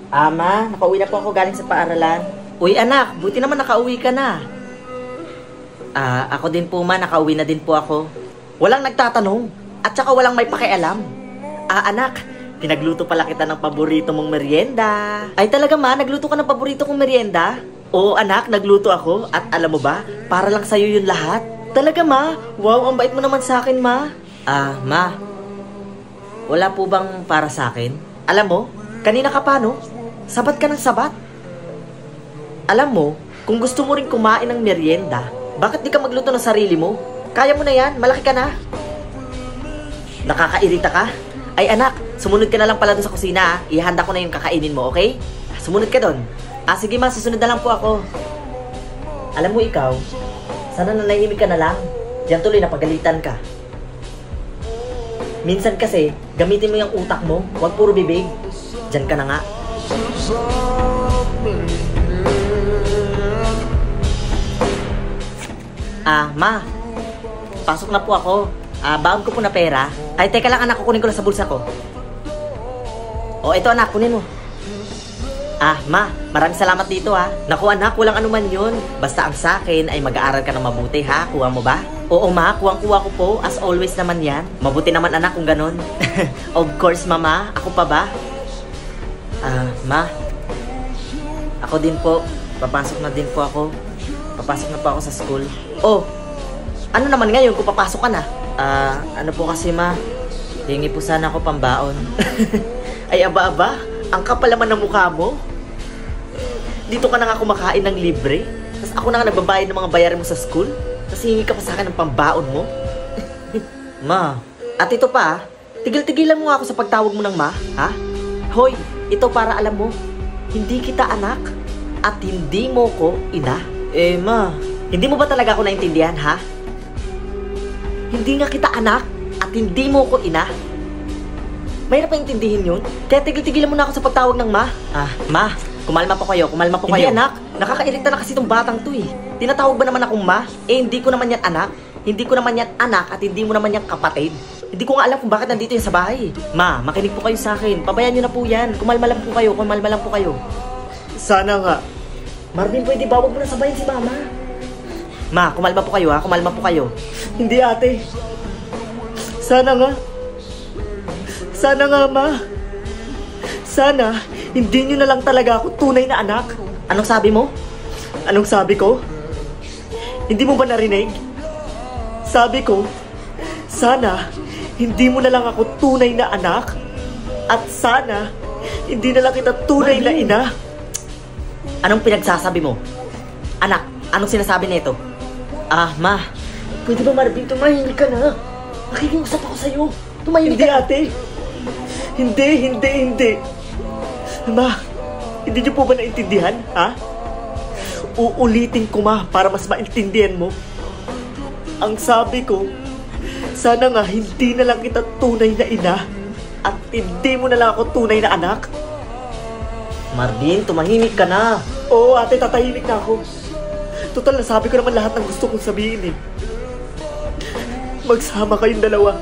Ama, nakauwi na po ako galing sa paaralan. Uy anak, buti naman nakauwi ka na. Ako din po ma, nakauwi na din po ako. Walang nagtatanong, at saka walang may pakialam. Anak, pinagluto pala kita ng paborito mong merienda. Ay talaga ma, nagluto ka ng paborito kong merienda? Oo anak, nagluto ako, at alam mo ba, para lang sa'yo yun lahat. Talaga ma, wow, ang bait mo naman sa akin ma. Ma, wala po bang para sa akin? Alam mo, kanina ka pa no? Sabat ka ng sabat. Alam mo, kung gusto mo rin kumain ng merienda, bakit di ka magluto ng sarili mo? Kaya mo na yan, malaki ka na. Nakakairita ka? Ay anak, sumunod ka na lang pala dun sa kusina. Ihanda ko na yung kakainin mo, okay? Sumunod ka dun. Sige ma, susunod na lang po ako. Alam mo ikaw, sana nanahimik ka na lang. Diyan tuloy napagalitan ka. Minsan kasi, gamitin mo yung utak mo, huwag puro bibig. Diyan ka na nga. Ma, pasok na po ako. Baon ko po na pera. Ay, teka lang anak, kukunin ko lang sa bulsa ko. Ito anak, kunin mo. Ma, maraming salamat dito ha. Naku anak, walang anuman yun. Basta ang sakin ay mag-aaral ka na mabuti ha. Kuha mo ba? Oo ma, kuwang-kuha ko po. As always naman yan. Mabuti naman anak kung ganun. Of course mama, ako pa ba? Ma, ako din po. Papasok na din po ako. Papasok na po ako sa school. Ano naman ngayon kung papasok ka na? Ano po kasi ma, hingi po sana ako pambaon. Ay aba-aba, ang kapal naman ng mukha mo. Dito ka na nga kumakain ng libre. Tapos ako na nga nagbabayad ng mga bayarin mo sa school. Tapos hingi ka pa sa akin ng pambaon mo. Ma, at ito pa, tigil-tigilan mo nga ako sa pagtawag mo ng ma, ha? Hoy, ito para alam mo, hindi kita anak at hindi mo ko ina. Ma, hindi mo ba talaga ako naintindihan, ha? Hindi nga kita anak at hindi mo ko ina. Mahirap pa intindihin yun. Kaya tigil-tigilan mo na ako sa pagtawag ng ma. Ma, kumalma po kayo, kumalma po kayo. Hindi anak, nakakairita na kasi itong batang to eh. Tinatawag ba naman akong ma? Hindi ko naman yan anak. Hindi ko naman yan anak at hindi mo naman yan kapatid. Hindi ko nga alam kung bakit nandito yan sa bahay. Ma, makinig po kayo sa akin. Pabayaan nyo na po yan. Kumalma lang po kayo, kumalma lang po kayo. Sana nga. Marvin, pwede ba? Huwag mo na sabayin si mama. Ma, kumalma po kayo ha, kumalma po kayo. Hindi ate. Sana nga. Sana nga ma. Sana, hindi nyo na lang talaga ako tunay na anak. Anong sabi mo? Anong sabi ko? Hindi mo ba narinig? Sabi ko, sana, hindi mo na lang ako tunay na anak. At sana, hindi na lang kita tunay na ina. Anong pinagsasabi mo? Anak, anong sinasabi nito? Ma, pwede ba Marvin, tumahimik ka na? Nakikiusap ako sa'yo. Tumahimik ka. Hindi ate. Hindi. Ma, hindi niyo po ba naintindihan, ha? Uulitin ko ma, para mas maintindihan mo. Ang sabi ko, sana nga hindi na lang kita tunay na ina at hindi mo na lang ako tunay na anak. Marvin, tumahimik ka na. Oo ate, tatahimik na ako. Total, nasabi ko naman lahat ng gusto kong sabihin eh. Magsama kayong dalawa.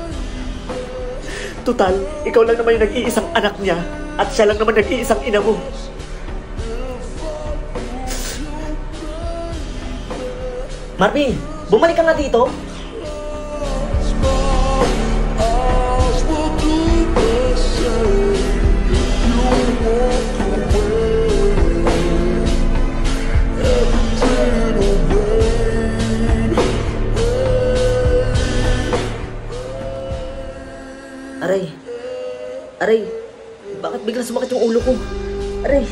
Total, ikaw lang naman yung nag-iisang anak niya at siya lang naman nag-iisang ina mo. Marvin, bumalik ka nga dito. Aray, bakit biglang sumakit yung ulo ko? Aray.